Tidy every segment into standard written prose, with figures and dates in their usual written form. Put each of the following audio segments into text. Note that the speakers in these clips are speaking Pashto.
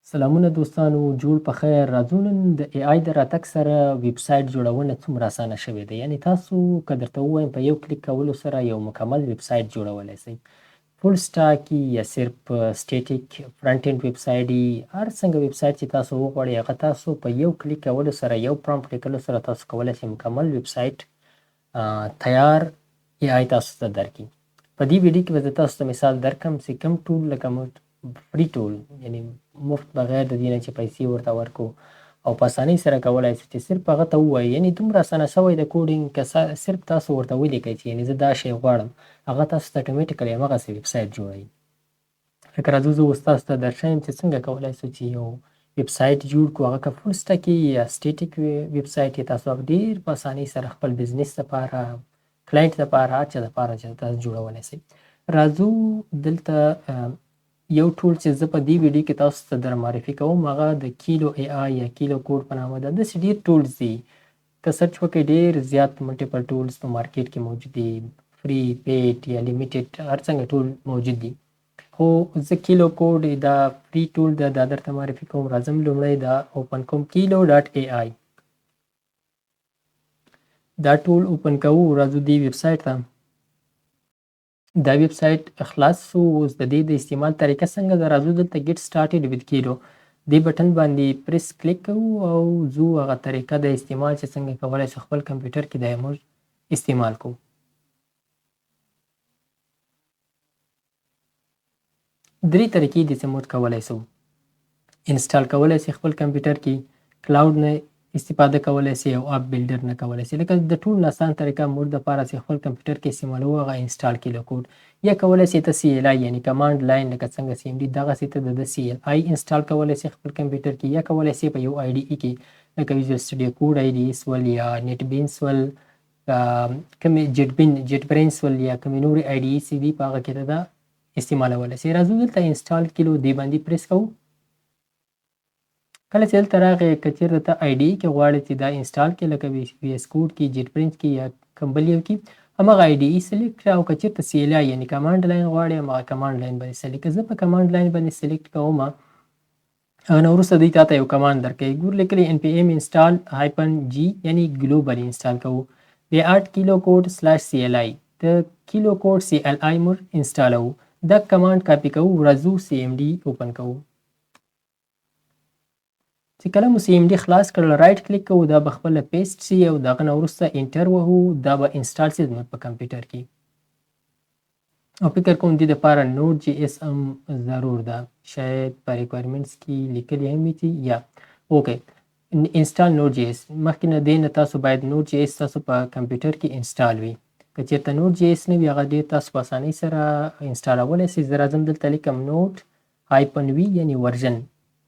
سلامونه دوستانو، جوړ په خیر. راځو نن د ای آی د راتګ سره ویبسایټ جوړونه څومره اسانه شوې ده. یعنې تاسو که درته ووایم په یو کلیک کولو سره یو مکمل ویبسایټ جوړولی شئ. فول سټاک یا صرف سټیټیک فرنټ اینډ ویبسایټ وي، هر څنګه ویبسایټ چې تاسو وغواړئ هغه تاسو په یو کلیک کولو سره، یو پرامپټ لیکلو سره تاسو کولی شئ مکمل ویبسایټ تیار ای آی تاسو ته درکړي. په دې ویډیو کې به زه تاسو ته مثال درکړم چې کوم ټول لکه فری ټول، یعنی مفت بغیر د دې نه چې پیسې ورته ورکړو او په اسانۍ سره کولی شو چې صرف هغه ته ووایي. یعنې دومره اسانه شوی د کوډینګ که صرف تاسو ورته ولیکئ چې یعنې زه دا شی غواړم، هغه تاسو ته اټومیټیکلی همغسې ویبسایټ جوړوي. لکه راځو زه اوس تاسو ته درښیم چې څنګه کولی شو چې یو ویبسایټ جوړ کړو، هغه که فول سټاک یا سټیټیک ویبسایټ یې تاسو ډېر په اسانۍ سره خپل بزنس دپاره، کلاینټ دپاره، هر چا دپاره چې تاسو جوړولی شئ. راځو دلته یو ټول چې زه په دې ویډیو کې تاسو ته در معرفي کوم هغه د کیلو ای آی یا کیلو کوډ په نامه ده. داسې ډېر ټولز دي، که سرچ وکړئ ډېر زیات ملټیپل ټولز په مارکیټ کې موجود دي، فری، پیډ یا لیمیټډ، هر څنګه ټول موجود دي. خو زه کیلو کوډ دا فری ټول ده، دا درته معرفي کوم. راځم لومړی دا اوپن کوم، کیلو ډاټ ای آی. دا ټول اوپن کوو، راځو دې ویبسایټ ته. دا ویبسایټ خلاص شو. اوس د دې د استعمال طریقه څنګه ده، راځو دلته ګیټ سټارټډ وید کیلو دې بټن باندې پریس کلیک کوو او زو هغه طریقه د استعمال چې څنګه کولی شو خپل کمپیوټر کې دا موږ استعمال کوو. درې طریقې دي چې موږ کولی شو انسټال کولی شي خپل کمپیوټر کې، کلاود نه استفاده کولی شي او اپ بلډر نه کولی شي. لکه د ټول نه اسان طریقه موږ دپاره چې خپل کمپیوټر کې استعمالوو هغه انسټال کیلو کوډ، یا کولی شي ته سی ایل آی یعنې کمانډ لاین لکه څنګه سی ام ډي دغسې ته د سی ایل آی انسټال کولی شي خپل کمپیوټر کې، یا کولی شي په یو آی ډي ای کې لکه ویژوال سټوډیو کوډ آی ډي ایس ول یا نیټ بینس ول، کومې جیټ برینس ول یا کومې نورې آی ډي ای چې دي په هغه کې ته دا استعمالولی شي. راځو دلته انسټال کیلو دې باندې پریس کوو. کله چې دلته راغی که چېرته ته آی ډي ای کې غواړې چې دا انسټال کړې لکه وي ایس کوډ کې، جیټ برینس کې یا کوم بل یو کې، همغه آی ډي ای سلیکټ کړه. او که چېرته سی ایل آی یعنې کمانډ لاین غواړې، همغه کمانډ لاین باندې سلیکټ کړه. زه په کمانډ لاین باندې سلیکټ کوم. هغه نه وروسته دوی تاته یو کمانډ درکوي، ګور لیکلي ان پی ایم انسټال هایپن جي یعنې ګلوبل انسټال کوو. د اټ کیلو کوډ سلاش سی ایل آی، د کیلو کوډ سی ایل آی موږ انسټالوو. دا کمانډ کاپي کوو، راځو سی ایم ډي اوپن کوو. چې کله مو سی ایم ډي خلاص کړل رایټ کلیک کوو، دا به خپله پیسټ سي او د هغه نه وروسته انټر وهو، دا به انسټال سي زموږ په کمپیوټر کې. او فکر کوم دې دپاره نوټ جی ایس هم ضرور ده، شاید په ریکوایرمنټس کې لیکلي هم وي چې یا اوکې انسټال نوټ جی ایس. مخکې نه دې نه تاسو باید نوټ جی ایس تاسو په کمپیوټر کې انسټال وي. که چېرته نوټ جی ایس نه وي هغه ډېر تاسو په اسانۍ سره انسټالولی شئ. زه راځم دلته لیکم نوټ هایپن وي یعنې ورژن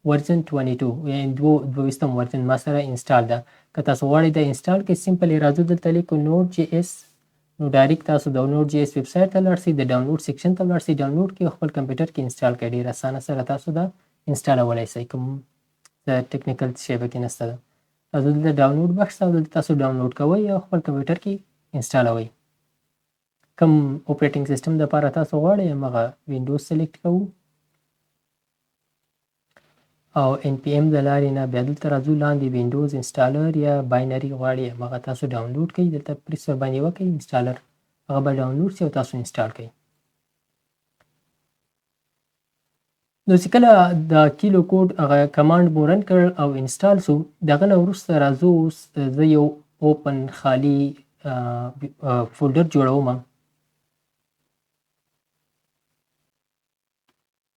22 یعنې 22 ورژن ما سره انسټال ده. که تاسو غواړئ دا انسټال کړئ سمپل یې راځو دلته لیکو نوټ جی ایس، نو ډایرکټ تاسو د نوټ جی ایس ویبسایټ ته لاړ شئ، د ډاونلوډ سیکشن ته لاړ شئ، ډاونلوډ کړئ او خپل کمپیوټر کې انسټال کړئ. ډېر اسانه سره تاسو دا انسټالولی شئ، کوم ټکنیکل شی پکې نشته ده. تاسو دلته ډاونلوډ بکس ته دلته تاسو ډاونلوډ کوئ او خپل کمپیوټر کې انسټالوئ. کوم اپریټنګ سیسټم دپاره تاسو غواړئ همغه وینډوز سلیکټ کوو او ان پی ایم د لارې نه بیا دلته راځو لاندې وینډوز انسټالر یا باینري غواړئ همغه تاسو ډاونلوډ کړئ. دلته پریس ورباندې وکړئ انسټالر، هغه به ډاونلوډ شي او تاسو انسټال کړئ. نو چې کله د کیلو کوډ هغه کمانډ مو رن کړ او انسټال شو، د هغه نه وروسته راځو اوس زه یو اوپن خالي فولډر جوړوم.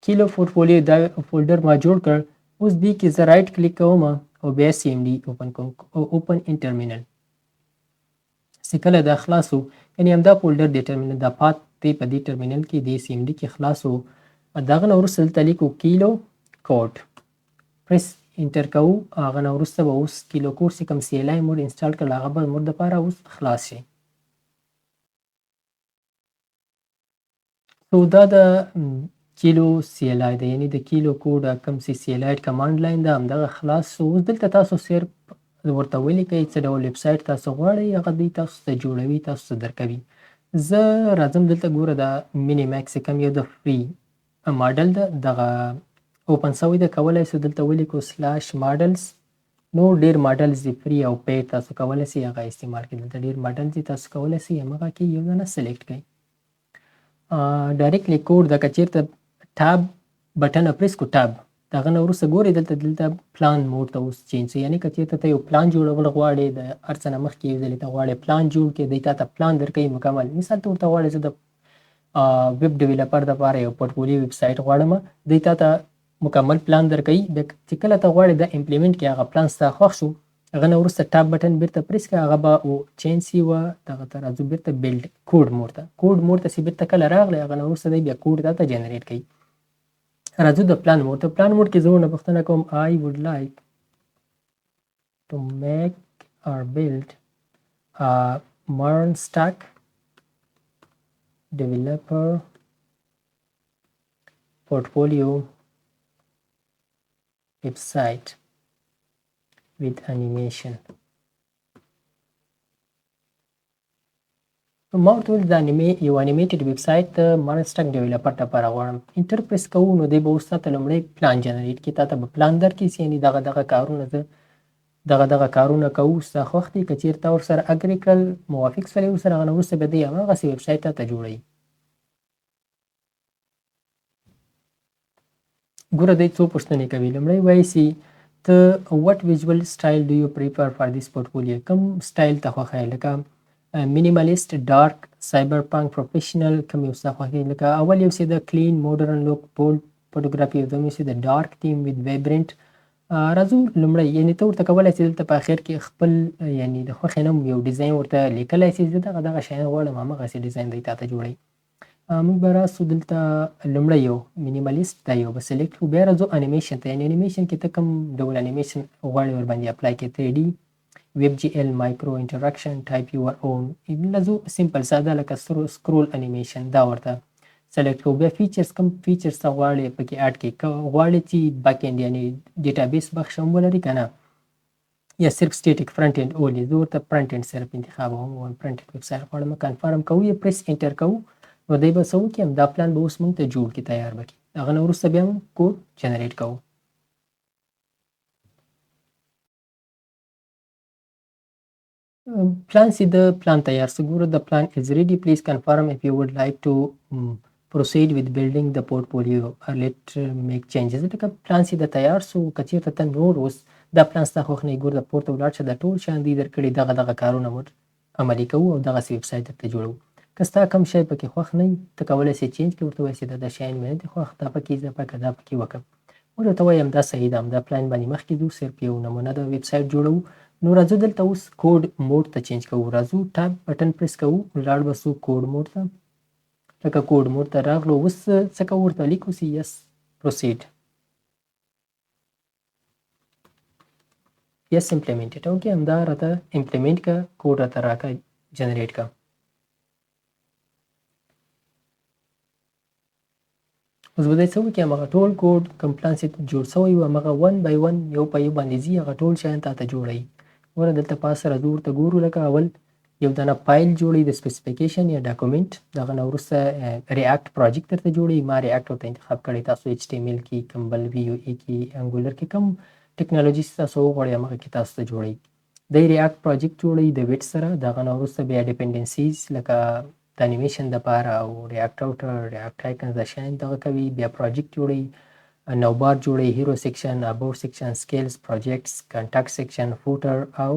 کیلو پورټفولیو دا فولډر ما جوړ کړ. اوس دې کې زه رایټ کلیک کوم او بیا سی ایم ډي اوپن کوم، اوپن ان ټرمینل. چې کله دا خلاصو یعنې همدا فولډر د ټرمینل دا پات دی په دې ټرمینل کې د سی ایم ډي کې خلاصو. د هغه نه وروسته دلته لیکو کیلو کوډ، پریس انټر کوو. هغه نه وروسته به اوس کیلو کوډ چې کوم سی ایل آی موږ انسټال کړل هغه به موږ دپاره اوس خلاص شي. سو دا د کیلو سی ایل آی ده، یعنې د کیلو کوډ کوم چې سی ایل آی کمانډ لاین ده همدغه خلاص شو. اوس دلته تاسو صرف ورته ولیکئ څه ډول ویبسایټ تاسو غواړئ هغه دوی تاسو ته جوړوي، تاسو ته درکوي. زه راځم دلته ګوره دا مینی میکس کوم یو د فری ماډل ده دغه اوپن سوی ده کولی سو دلته ولیکو سلاش ماډلز. نو ډیر ماډلز دي فری او پیډ تاسو کولی سئ هغه استعمال کړئ. دلته ډیر ماډلز دي تاسو کولی سئ همغه کې یو دانه سلیکټ کړئ. ډایرکټلی کوډ د که چیرته ټاب بټن پریس کو ټاب د هغه نه وروسته ګورئ دلته پلان موډ ته اوس چینج شي. یعنې که چیرته ته یو پلان جوړول غواړې د هر څه نه مخکې یو ځلې ته غواړې پلان جوړ کړې دی تا ته پلان درکوي مکمل. مثال ته ورته غواړې زه د ویب ډیولپر دپاره یو پورټفولیو ویب سایټ غواړم دی تا ته مکمل پلان درکوي. بیا چې کله ته غواړې دا امپلیمنټ کړې هغه پلان ستا خوښ شو هغه نه وروسته ټاب بټن بیرته پریس کړه هغه به چینج شي و دغه ته راځو بیرته بیلډ کوډ موډ ته. کوډ موډ ته چې بیرته کله راغلی هغه نه وروسته دی بیا کوډ تا ته جنریټ کوي. راځو د پلان موډ ته. پلان موډ کې زه ورنه پوښتنه کوم I would like to make or build a modern stack developer portfolio website with animation. ما ورته وویل یو انیمیټډ ویب سایټ د ماډرن سټک ډیولپر لپاره غواړم. انټر پریس کوو نو دی به اوس تاته لومړی پلان جنریټ کړي. تا ته به پلان درکړي چې یعنې دغه کارونه زه دغه کارونه کوو ستا خوښ دي. که چېرته ورسره اګري کړل موافق سولې ورسره هغه نه وروسته بیا دی هماغسې ویب سایټ تاته جوړوي. ګوره دی څو پوښتنې کوي. لومړی وایي چې ته what visual style do you prefer for this portfolio؟ کوم سټایل ته خوښه لکه مینیمالیست، ډارک، سایبر پانک، پروفیشنل کوم یو ستا خوښوي؟ لکه اول یو چې د کلین موډرن لوک بولډ فوټوګرافي او دویم چې د ډارک تیم وذ وایبرنټ. راځو لومړی یعنې ته ورته کولی شې دلته په اخر کې خپل یعنې د خوښې نوم یو ډیزاین ورته لیکلی شې زه دغه شیان غواړم همغسې ډیزاین دی تا ته جوړوي. موږ به راسو دلته لومړی یو مینیمالیست دا یو به سلیکټ کړو. بیا راځو انیمیشن ته. یعنې انیمیشن کې ته کوم ډول انیمیشن غواړې ورباندې اپلای کړې 3D ویب جی ایل مایکرو انټراکشن ټایپ یور اون. لزو سمپل ساده لکه سکرول انیمیشن دا ورته سلیکټ کوو. بیا فیچرز کوم فیچرز ته غواړې پکې اډ کړې. که غواړې چې بیک اینډ یعنې ډیټابیس بخش هم ولري که نه یا صرف سټیټیک فرنټ اینډ اونلی. زه ورته فرنټ اینډ صرف انتخابوم فرنټ اینډ ویب سایټ غواړم. کنفرم کوو یا پریس انټر کوو نو دی به څه وکړي دا پلان به اوس موږ ته جوړ کړي تیار به کړي. هغه نه وروسته بیا موږ کوډ جنریټ کوو. پلان چې د پلان تیار سو ګوره د پلان is ready please confirm if you would like to proceed with building the portfolio or let make changes. لکه پلان چې د تیار سو که چېرته ته نور اوس دا پلان ستا خوښ نه وي ګوره د پورته ولاړ شه دا ټول شیان دي درکړي دغه کارونه موږ عملي کوو او دغسې ویب سایټ درته جوړوو. که ستا کوم شی پکې خوښ نه وي ته کولی شې چینج کړې ورته وایې چې دا شیان مې نه دي خوښ دا پکې اضافه کړه دا پکې وکړه. موږ ورته وایو همدا صحیح ده همدا پلان باندې مخکې ځو صرف یو نمونه د ویب سایټ جوړوو. نو راځو دلته اوس کوډ موډ ته چینج کوو. راځو ټاب بټن پریس کوو ولاړ به سو کوډ موډ ته. لکه کوډ موډ ته راغلو اوس څه کوو ورته لیکو چې یس پروسیډ یس امپلیمنټډ. اوکې همدا راته امپلیمنټ که کوډ راته راکړه جنریټ که. اوس به دی څه وکړي همغه ټول کوډ کوم پلان چې جوړ سوی و همغه ون بای ون یو په یو باندې ځي هغه ټول شیان تا ته جوړوي. ګوره دلته پاسه راځو ورته ګورو لکه اول یو دانه فایل جوړوي د سپیسیفیکیشن یا ډاکومنټ دغه نه وروسته ریاکټ پروجیکټ درته جوړوي. ما ریاکټ ورته انتخاب کړی تاسو ایچ ټي ایم ایل کې کوم بل وي یو ای کې انګولر کې کوم ټیکنالوژي تاسو وغواړئ همغه کې تاسو ته جوړوي. دی ریاکټ پروجیکټ جوړوي د ویټ سره دغه نه وروسته بیا ډیپنډنسیز لکه د انیمیشن دپاره او ریاکټ راوټر ریاکټ آیکنز دا شیان دغه کوي. بیا پروجیکټ جوړوي نوبار جوړوي هیرو سیکشن اباوټ سیکشن سکیلز پروجیکټس کانټاکټ سیکشن فوټر او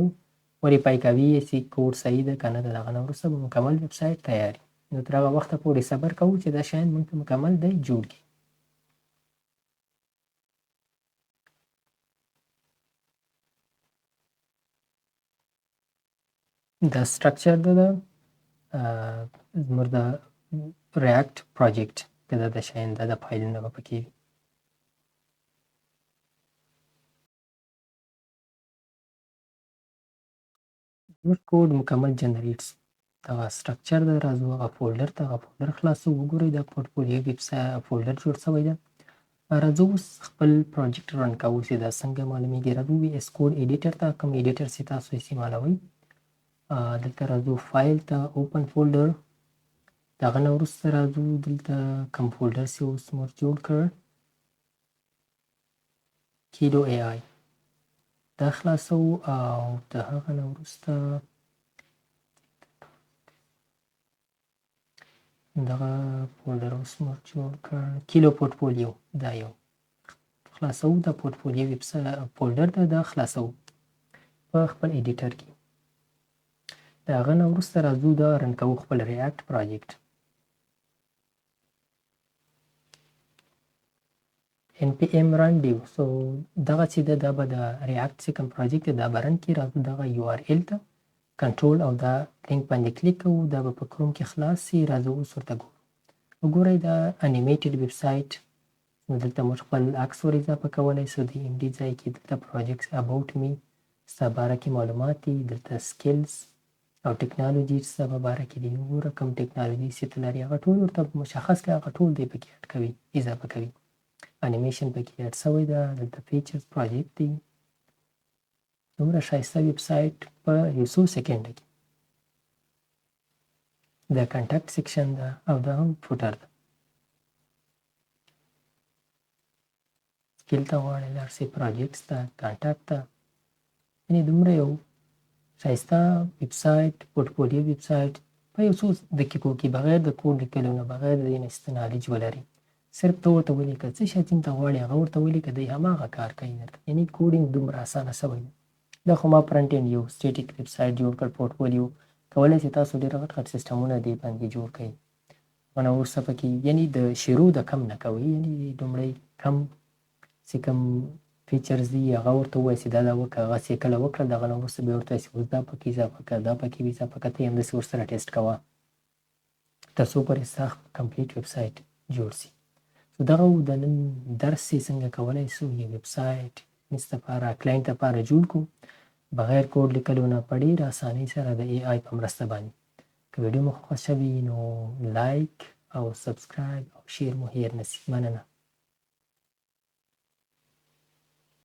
وریفای کوي چې کوډ صحیح ده که نه ده. دغه نه وروسته به مکمل ویب سایټ تیاري. نو تر هغه وخته پورې صبر کوو چې دا شیان موږ ته مکمل دی جوړ کړي. دا سټرکچر ده زموږ د ریاکټ پروجیکټ که دا د شیان دا د فایلونه به پکې وي. زموږ کوډ مکمل جنریټ سو. دغه سټرکچر ده راځو هغه فولډر ته هغه فولډر خلاصو وګورئ دا پورټفولیو ویب فولډر جوړ سوی ده. راځو اوس خپل پروجیکټ رن کوو چې دا څنګه معلومیږي. راځو وي اس کوډ ایډیټر ته کوم ایډیټر چې تاسو استعمالوئ دلته راځو فایل ته اوپن فولډر دغه نه وروسته راځو دلته کوم فولډر چې اوس موږ جوړ کړ کیلو ای آی دا خلاصو او د هغه نه وروسته دغه فولډر اوس موږ جوړ کړ کیلو پورټفولیو دا یو خلاصو د پورټفولیو فولډر دا خلاصو په خپل ایډیټر کې د هغه نه وروسته راځو دا رن کوو خپل ریاکټ پروجیکټ npm run div سو دغه چې دا به د ریاکټ چې کوم پروجیکټ دا برن کې راځو دغه url ته کنټرول او دا لینک باندې کلیک کوو دا به په کروم کې خلاص شي راځو اوس ورته ګورو وګورئ دا انیمیټډ ویب سایټ نو دلته موږ خپل عکس ور اضافه کولی سو د ام ډي ځای کې دلته پروجیکټس اباوټ می ستا باره کې معلومات دي دلته سکلز او ټکنالوجي ستا په باره کې دي وګوره کوم ټکنالوجي چې ته لرې هغه ټول ورته مشخص کړه هغه ټول دی پکې اډ کوي اضافه کوي انیمیشن پکې اډ شوی ده دلته فیچرز پروجیکټ دی دومره ښایسته ویب سایټ په یو څو سیکنډ کې د کنټاکټ سیکشن ده او دا هم فوټر ده سکل ته غواړئ لاړ شئ پروجیکټس ته کنټاکټ ته یعنې دومره یو ښایسته ویب سایټ پورټفولیو ویب سایټ په یو څو دقیقو کې بغیر د کوډ لیکلو نه بغیر د دې نه چې نالج ولري صرف ته ورته ولیکه څه شی چې ته غواړې هغه ورته ولیکه دی هماغه کار کوي درته یعنې کوډینګ دومره اسانه شوی دی دا خو ما فرنټ اینډ یو سټیټیک ویب سایټ جوړ کړ پورټفولیو کولی شئ تاسو ډېر غټ غټ سیسټمونه دې باندې جوړ کړئ نه وروسته پکې یعنې د شروع د کم نه کوئ یعنې لومړی کم چې کوم فیچرز دي هغه ورته ووایئ چې دا وکړه هغسې یې کله وکړه د هغه نه وروسته بیا ورته وایئ چې اوس دا پکې اضافه کړه دا پکې اضافه کړه ته یې همداسې ورسره ټیسټ کوه تر څو پورې ستا کمپلیټ ویب سایټ جوړ شي دغه د نن درس چې څنګه کولی شو یو ویب سایټ مس لپاره کلاینټ لپاره جوړ کړو بغیر کوډ لیکلو نه په ډېره اسانۍ سره د ای آی په مرسته باندې که ویډیو مو خوښه وي نو لایک او سبسکرایب او شیر مو هیر نشي مننه